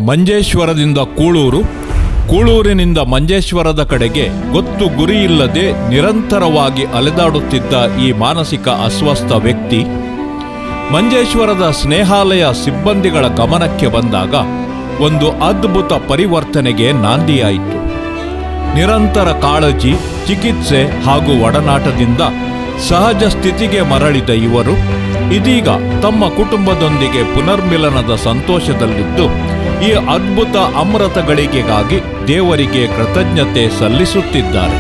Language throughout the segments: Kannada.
ಮಂಜೇಶ್ವರದಿಂದ ಕೂಳೂರು, ಕೂಳೂರಿನಿಂದ ಮಂಜೇಶ್ವರದ ಕಡೆಗೆ ಗೊತ್ತು ಗುರಿಯಿಲ್ಲದೆ ನಿರಂತರವಾಗಿ ಅಲೆದಾಡುತ್ತಿದ್ದ ಈ ಮಾನಸಿಕ ಅಸ್ವಸ್ಥ ವ್ಯಕ್ತಿ ಮಂಜೇಶ್ವರದ ಸ್ನೇಹಾಲಯ ಸಿಬ್ಬಂದಿಗಳ ಗಮನಕ್ಕೆ ಬಂದಾಗ ಒಂದು ಅದ್ಭುತ ಪರಿವರ್ತನೆಗೆ ನಾಂದಿಯಾಯಿತು. ನಿರಂತರ ಕಾಳಜಿ, ಚಿಕಿತ್ಸೆ ಹಾಗೂ ಒಡನಾಟದಿಂದ ಸಹಜ ಸ್ಥಿತಿಗೆ ಮರಳಿದ ಇವರು ಇದೀಗ ತಮ್ಮ ಕುಟುಂಬದೊಂದಿಗೆ ಪುನರ್ಮಿಲನದ ಸಂತೋಷದಲ್ಲಿದ್ದು ಈ ಅದ್ಭುತ ಅಮೃತ ಗಳಿಗೆಗಾಗಿ ದೇವರಿಗೆ ಕೃತಜ್ಞತೆ ಸಲ್ಲಿಸುತ್ತಿದ್ದಾರೆ.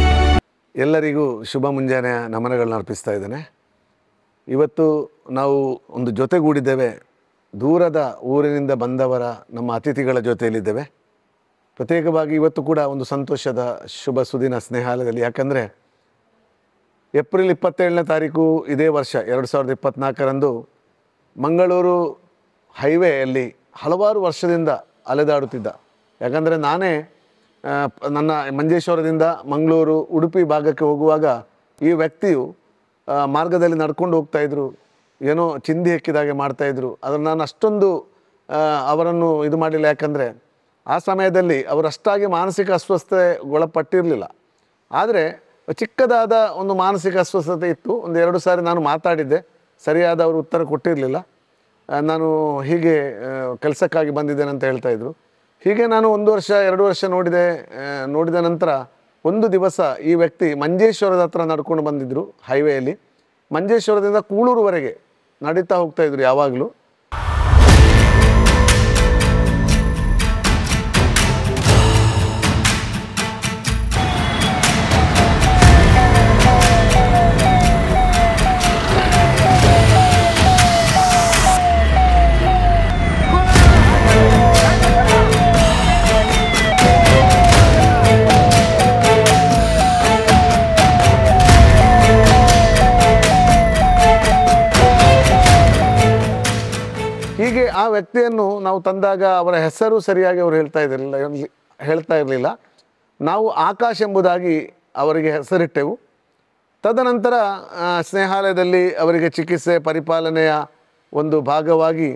ಎಲ್ಲರಿಗೂ ಶುಭ ಮುಂಜಾನೆಯ ನಮನಗಳನ್ನ ಅರ್ಪಿಸ್ತಾ ಇದ್ದೇನೆ. ಇವತ್ತು ನಾವು ಒಂದು ಜೊತೆಗೂಡಿದ್ದೇವೆ. ದೂರದ ಊರಿನಿಂದ ಬಂದವರ ನಮ್ಮ ಅತಿಥಿಗಳ ಜೊತೆಯಲ್ಲಿದ್ದೇವೆ. ಪ್ರತ್ಯೇಕವಾಗಿ ಇವತ್ತು ಕೂಡ ಒಂದು ಸಂತೋಷದ ಶುಭ ಸುದಿನ ಸ್ನೇಹಾಲಯದಲ್ಲಿ. ಯಾಕಂದರೆ ಏಪ್ರಿಲ್ 27ನೇ ತಾರೀಕು ಇದೇ ವರ್ಷ 2024ರಂದು ಮಂಗಳೂರು ಹೈವೇಯಲ್ಲಿ ಹಲವಾರು ವರ್ಷದಿಂದ ಅಲೆದಾಡುತ್ತಿದ್ದ, ಯಾಕಂದರೆ ನಾನೇ ನನ್ನ ಮಂಜೇಶ್ವರದಿಂದ ಮಂಗಳೂರು ಉಡುಪಿ ಭಾಗಕ್ಕೆ ಹೋಗುವಾಗ ಈ ವ್ಯಕ್ತಿಯು ಮಾರ್ಗದಲ್ಲಿ ನಡ್ಕೊಂಡು ಹೋಗ್ತಾಯಿದ್ರು, ಏನೋ ಚಿಂದಿ ಹೆಕ್ಕಿದಾಗೆ ಮಾಡ್ತಾಯಿದ್ರು. ಆದರೆ ನಾನು ಅಷ್ಟೊಂದು ಅವರನ್ನು ಇದು ಮಾಡಲಿಲ್ಲ, ಯಾಕಂದರೆ ಆ ಸಮಯದಲ್ಲಿ ಅವರು ಅಷ್ಟಾಗಿ ಮಾನಸಿಕ ಅಸ್ವಸ್ಥತೆಗೊಳಪಟ್ಟಿರಲಿಲ್ಲ. ಆದರೆ ಚಿಕ್ಕದಾದ ಒಂದು ಮಾನಸಿಕ ಅಸ್ವಸ್ಥತೆ ಇತ್ತು. ಒಂದು 2 ಸಾರಿ ನಾನು ಮಾತಾಡಿದ್ದೆ, ಸರಿಯಾದ ಅವರು ಉತ್ತರ ಕೊಟ್ಟಿರಲಿಲ್ಲ. ನಾನು ಹೀಗೆ ಕೆಲಸಕ್ಕಾಗಿ ಬಂದಿದ್ದೇನೆ ಅಂತ ಹೇಳ್ತಾಯಿದ್ರು. ಹೀಗೆ ನಾನು 1 ವರ್ಷ 2 ವರ್ಷ ನೋಡಿದ ನಂತರ ಒಂದು ದಿವಸ ಈ ವ್ಯಕ್ತಿ ಮಂಜೇಶ್ವರದ ಹತ್ರ ನಡ್ಕೊಂಡು ಬಂದಿದ್ದರು. ಹೈವೇಯಲ್ಲಿ ಮಂಜೇಶ್ವರದಿಂದ ಕೂಳೂರುವರೆಗೆ ನಡೀತಾ ಹೋಗ್ತಾಯಿದ್ರು ಯಾವಾಗಲೂ. ಹೀಗೆ ಆ ವ್ಯಕ್ತಿಯನ್ನು ನಾವು ತಂದಾಗ ಅವರ ಹೆಸರು ಸರಿಯಾಗಿ ಅವರು ಹೇಳ್ತಾ ಇರಲಿಲ್ಲ. ನಾವು ಆಕಾಶ್ ಎಂಬುದಾಗಿ ಅವರಿಗೆ ಹೆಸರಿಟ್ಟೆವು. ತದನಂತರ ಸ್ನೇಹಾಲಯದಲ್ಲಿ ಅವರಿಗೆ ಚಿಕಿತ್ಸೆ ಪರಿಪಾಲನೆಯ ಒಂದು ಭಾಗವಾಗಿ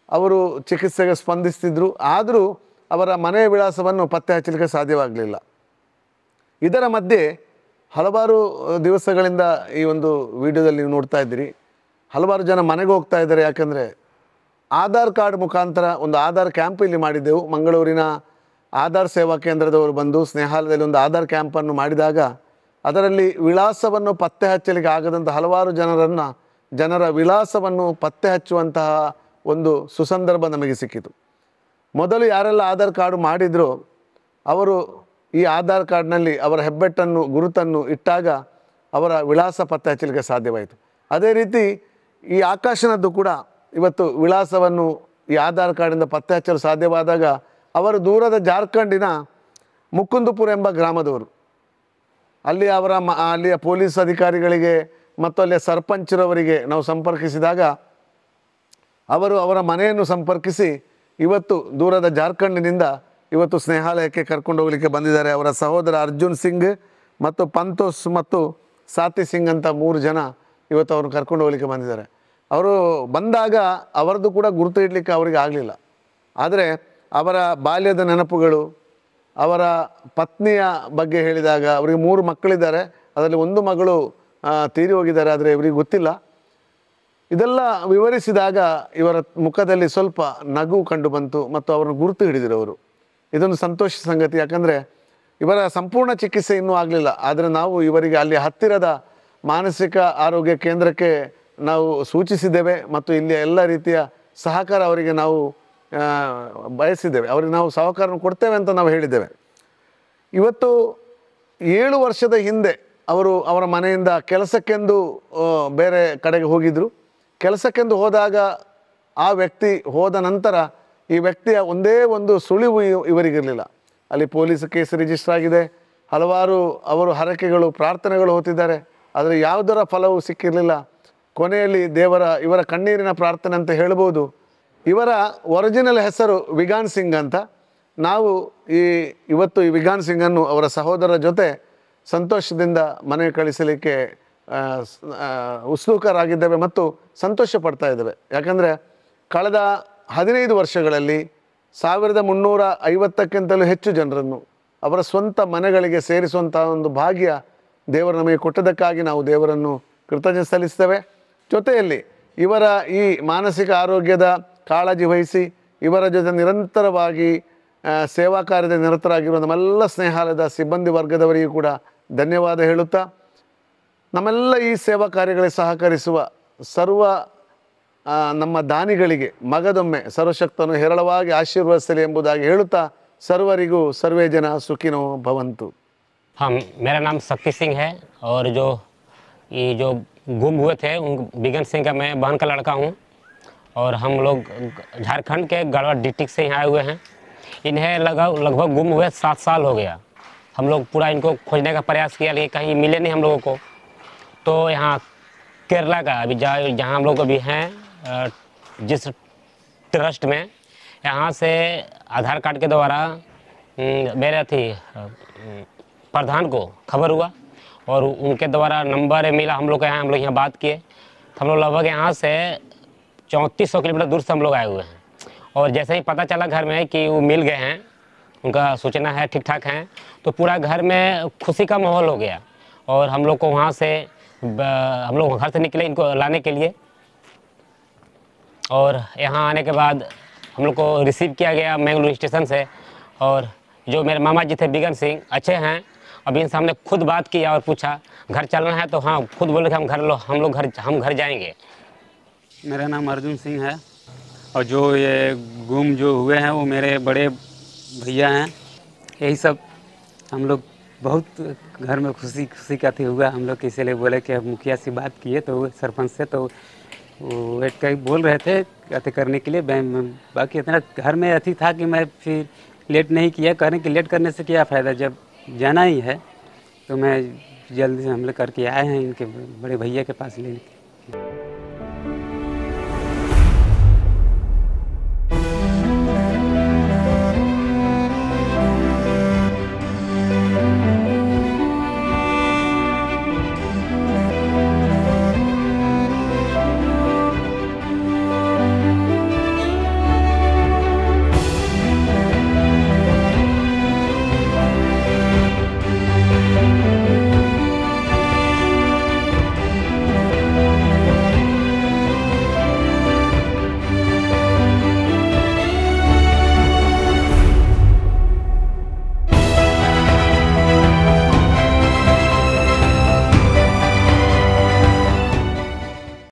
ಅವರು ಚಿಕಿತ್ಸೆಗೆ ಸ್ಪಂದಿಸ್ತಿದ್ರು. ಆದರೂ ಅವರ ಮನೆಯ ವಿಳಾಸವನ್ನು ಪತ್ತೆ ಹಚ್ಚಲಿಕ್ಕೆ ಸಾಧ್ಯವಾಗಲಿಲ್ಲ. ಇದರ ಮಧ್ಯೆ ಹಲವಾರು ದಿವಸಗಳಿಂದ ಈ ಒಂದು ವಿಡಿಯೋದಲ್ಲಿ ನೀವು ನೋಡ್ತಾ ಇದ್ದೀರಿ, ಹಲವಾರು ಜನ ಮನೆಗೆ ಹೋಗ್ತಾ ಇದ್ದಾರೆ. ಯಾಕಂದರೆ ಆಧಾರ್ ಕಾರ್ಡ್ ಮುಖಾಂತರ ಒಂದು ಆಧಾರ್ ಕ್ಯಾಂಪ್ ಇಲ್ಲಿ ಮಾಡಿದ್ದೆವು. ಮಂಗಳೂರಿನ ಆಧಾರ್ ಸೇವಾ ಕೇಂದ್ರದವರು ಬಂದು ಸ್ನೇಹಾಲಯದಲ್ಲಿ ಒಂದು ಆಧಾರ್ ಕ್ಯಾಂಪನ್ನು ಮಾಡಿದಾಗ ಅದರಲ್ಲಿ ವಿಳಾಸವನ್ನು ಪತ್ತೆ ಹಚ್ಚಲಿಕ್ಕೆ ಆಗದಂಥ ಹಲವಾರು ಜನರ ವಿಳಾಸವನ್ನು ಪತ್ತೆ ಹಚ್ಚುವಂತಹ ಒಂದು ಸುಸಂದರ್ಭ ನಮಗೆ ಸಿಕ್ಕಿತು. ಮೊದಲು ಯಾರೆಲ್ಲ ಆಧಾರ್ ಕಾರ್ಡ್ ಮಾಡಿದ್ರೋ ಅವರು ಈ ಆಧಾರ್ ಕಾರ್ಡ್ನಲ್ಲಿ ಅವರ ಹೆಬ್ಬೆಟ್ಟನ್ನು ಗುರುತನ್ನು ಇಟ್ಟಾಗ ಅವರ ವಿಳಾಸ ಪತ್ತೆ ಹಚ್ಚಲಿಕ್ಕೆ ಸಾಧ್ಯವಾಯಿತು. ಅದೇ ರೀತಿ ಈ ಆಕಾಶನದ್ದು ಕೂಡ ಇವತ್ತು ವಿಳಾಸವನ್ನು ಈ ಆಧಾರ್ ಕಾರ್ಡಿಂದ ಪತ್ತೆ ಹಚ್ಚಲು ಸಾಧ್ಯವಾದಾಗ ಅವರು ದೂರದ ಜಾರ್ಖಂಡಿನ ಮುಕುಂದಪುರ ಎಂಬ ಗ್ರಾಮದವರು. ಅಲ್ಲಿ ಅಲ್ಲಿಯ ಪೊಲೀಸ್ ಅಧಿಕಾರಿಗಳಿಗೆ ಮತ್ತು ಅಲ್ಲಿಯ ಸರ್ಪಂಚರವರಿಗೆ ನಾವು ಸಂಪರ್ಕಿಸಿದಾಗ ಅವರು ಅವರ ಮನೆಯನ್ನು ಸಂಪರ್ಕಿಸಿ ಇವತ್ತು ದೂರದ ಜಾರ್ಖಂಡಿನಿಂದ ಇವತ್ತು ಸ್ನೇಹಾಲಯಕ್ಕೆ ಕರ್ಕೊಂಡು ಹೋಗಲಿಕ್ಕೆ ಬಂದಿದ್ದಾರೆ. ಅವರ ಸಹೋದರ ಅರ್ಜುನ್ ಸಿಂಗ್ ಮತ್ತು ಪಂತೋಸ್ ಮತ್ತು ಸಾತಿ ಸಿಂಗ್ ಅಂತ 3 ಜನ ಇವತ್ತು ಅವರು ಕರ್ಕೊಂಡು ಹೋಗಲಿಕ್ಕೆ ಬಂದಿದ್ದಾರೆ. ಅವರು ಬಂದಾಗ ಅವರದ್ದು ಕೂಡ ಗುರುತು ಇಡಲಿಕ್ಕೆ ಅವರಿಗೆ ಆಗಲಿಲ್ಲ. ಆದರೆ ಅವರ ಬಾಲ್ಯದ ನೆನಪುಗಳು, ಅವರ ಪತ್ನಿಯ ಬಗ್ಗೆ ಹೇಳಿದಾಗ ಅವರಿಗೆ 3 ಮಕ್ಕಳಿದ್ದಾರೆ, ಅದರಲ್ಲಿ 1 ಮಗಳು ತೀರಿ ಹೋಗಿದ್ದಾರೆ, ಆದರೆ ಇವರಿಗೆ ಗೊತ್ತಿಲ್ಲ. ಇದೆಲ್ಲ ವಿವರಿಸಿದಾಗ ಇವರ ಮುಖದಲ್ಲಿ ಸ್ವಲ್ಪ ನಗು ಕಂಡು ಬಂತು ಮತ್ತು ಅವರನ್ನು ಗುರುತು ಹಿಡಿದಿರು ಅವರು. ಇದೊಂದು ಸಂತೋಷ ಸಂಗತಿ. ಯಾಕಂದರೆ ಇವರ ಸಂಪೂರ್ಣ ಚಿಕಿತ್ಸೆ ಇನ್ನೂ ಆಗಲಿಲ್ಲ. ಆದರೆ ನಾವು ಇವರಿಗೆ ಅಲ್ಲಿ ಹತ್ತಿರದ ಮಾನಸಿಕ ಆರೋಗ್ಯ ಕೇಂದ್ರಕ್ಕೆ ನಾವು ಸೂಚಿಸಿದ್ದೇವೆ ಮತ್ತು ಇಲ್ಲಿ ಎಲ್ಲ ರೀತಿಯ ಸಹಕಾರ ಅವರಿಗೆ ನಾವು ಬಯಸಿದ್ದೇವೆ. ಅವರಿಗೆ ನಾವು ಸಹಕಾರ ಕೊಡ್ತೇವೆ ಅಂತ ನಾವು ಹೇಳಿದ್ದೇವೆ. ಇವತ್ತು 7 ವರ್ಷದ ಹಿಂದೆ ಅವರ ಮನೆಯಿಂದ ಕೆಲಸಕ್ಕೆಂದು ಬೇರೆ ಕಡೆಗೆ ಹೋಗಿದ್ದರು. ಕೆಲಸಕ್ಕೆಂದು ಹೋದಾಗ ಆ ವ್ಯಕ್ತಿ ಹೋದ ನಂತರ ಈ ವ್ಯಕ್ತಿಯ ಒಂದೇ ಒಂದು ಸುಳಿವು ಇವರಿಗಿರಲಿಲ್ಲ. ಅಲ್ಲಿ ಪೊಲೀಸ್ ಕೇಸ್ ರಿಜಿಸ್ಟರ್ ಆಗಿದೆ, ಹಲವಾರು ಅವರು ಹರಕೆಗಳು ಪ್ರಾರ್ಥನೆಗಳು ಹೋಗ್ತಿದ್ದಾರೆ, ಆದರೆ ಯಾವುದರ ಫಲವೂ ಸಿಕ್ಕಿರಲಿಲ್ಲ. ಕೊನೆಯಲ್ಲಿ ಇವರ ಕಣ್ಣೀರಿನ ಪ್ರಾರ್ಥನೆ ಅಂತ ಹೇಳ್ಬೋದು. ಇವರ ಒರಿಜಿನಲ್ ಹೆಸರು ವಿಗಾನ್ ಸಿಂಗ್ ಅಂತ. ನಾವು ಇವತ್ತು ಈ ವಿಗಾನ್ ಸಿಂಗನ್ನು ಅವರ ಸಹೋದರರ ಜೊತೆ ಸಂತೋಷದಿಂದ ಮನೆಗೆ ಕಳಿಸಲಿಕ್ಕೆ ಉತ್ಸುಕರಾಗಿದ್ದೇವೆ ಮತ್ತು ಸಂತೋಷ ಪಡ್ತಾ ಇದ್ದೇವೆ. ಯಾಕಂದರೆ ಕಳೆದ 15 ವರ್ಷಗಳಲ್ಲಿ 1350ಕ್ಕಿಂತಲೂ ಹೆಚ್ಚು ಜನರನ್ನು ಅವರ ಸ್ವಂತ ಮನೆಗಳಿಗೆ ಸೇರಿಸುವಂಥ ಒಂದು ಭಾಗ್ಯ ದೇವರು ನಮಗೆ ಕೊಟ್ಟದಕ್ಕಾಗಿ ನಾವು ದೇವರನ್ನು ಕೃತಜ್ಞತೆ ಸಲ್ಲಿಸ್ತೇವೆ. ಜೊತೆಯಲ್ಲಿ ಇವರ ಈ ಮಾನಸಿಕ ಆರೋಗ್ಯದ ಕಾಳಜಿ ವಹಿಸಿ ಇವರ ಜೊತೆ ನಿರಂತರವಾಗಿ ಸೇವಾ ಕಾರ್ಯದಲ್ಲಿ ನಿರತರಾಗಿರುವ ನಮ್ಮೆಲ್ಲ ಸ್ನೇಹಾಲಯದ ಸಿಬ್ಬಂದಿ ವರ್ಗದವರಿಗೂ ಕೂಡ ಧನ್ಯವಾದ ಹೇಳುತ್ತಾ, ನಮ್ಮೆಲ್ಲ ಈ ಸೇವಾ ಕಾರ್ಯಗಳಿಗೆ ಸಹಕರಿಸುವ ಸರ್ವ ನಮ್ಮ ದಾನಿಗಳಿಗೆ ಮಗದೊಮ್ಮೆ ಸರ್ವಶಕ್ತನು ಹೇರಳವಾಗಿ ಆಶೀರ್ವದಿಸಲಿ ಎಂಬುದಾಗಿ ಹೇಳುತ್ತಾ, ಸರ್ವರಿಗೂ ಸರ್ವೇ ಜನ ಸುಖಿನೋ ಭವಂತು. हाँ, मेरा नाम शक्ति सिंह है और जो गुम हुए थे उन बिगन सिंह का मैं बहन का लड़का हूँ और हम लोग झारखंड के गढ़वा डिस्ट्रिक्ट से यहाँ आए हुए हैं। इन्हें लगभग गुम हुए 7 साल हो गया। हम लोग पूरा इनको खोजने का प्रयास किया लेकिन कहीं मिले नहीं हम लोगों को। तो यहाँ केरला का अभी जहाँ हम लोग अभी हैं जिस ट्रस्ट में, यहाँ से आधार कार्ड के द्वारा मेरे प्रधान को खबर हुआ और उनके द्वारा नंबर मिला हम लोग का। हम लोग यहाँ बात किए तो हम लोग लगभग यहाँ से 3400 किलोमीटर दूर से हम लोग आए हुए हैं। और जैसे ही पता चला घर में कि वो मिल गए हैं, उनका सूचना है ठीक ठाक हैं, तो पूरा घर में खुशी का माहौल हो गया। और हम लोग को वहाँ से हम लोग घर से निकले इनको लाने के लिए और यहाँ आने के बाद हम लोग को रिसीव किया गया मैंगलोर स्टेशन से। और जो मेरे मामा जी थे बिगन सिंह अच्छे हैं। अभी इनसे हमने खुद बात किया और पूछा घर चलना है तो हाँ खुद बोले कि हम घर जाएंगे। मेरा नाम अर्जुन सिंह है और जो ये गुम जो हुए हैं वो मेरे बड़े भैया हैं। यही सब हम लोग बहुत घर में खुशी का थी हुआ। हम लोग इसीलिए बोले कि मुखिया से बात किए तो सरपंच से, तो वो वेट कर बोल रहे थे अति करने के लिए। बाकी इतना घर में अति था कि मैं फिर लेट नहीं किया। करने के लेट करने से क्या फ़ायदा, जब जाना ही है तो मैं जल्दी से हम लोग करके आए हैं इनके बड़े भैया के पास लेने।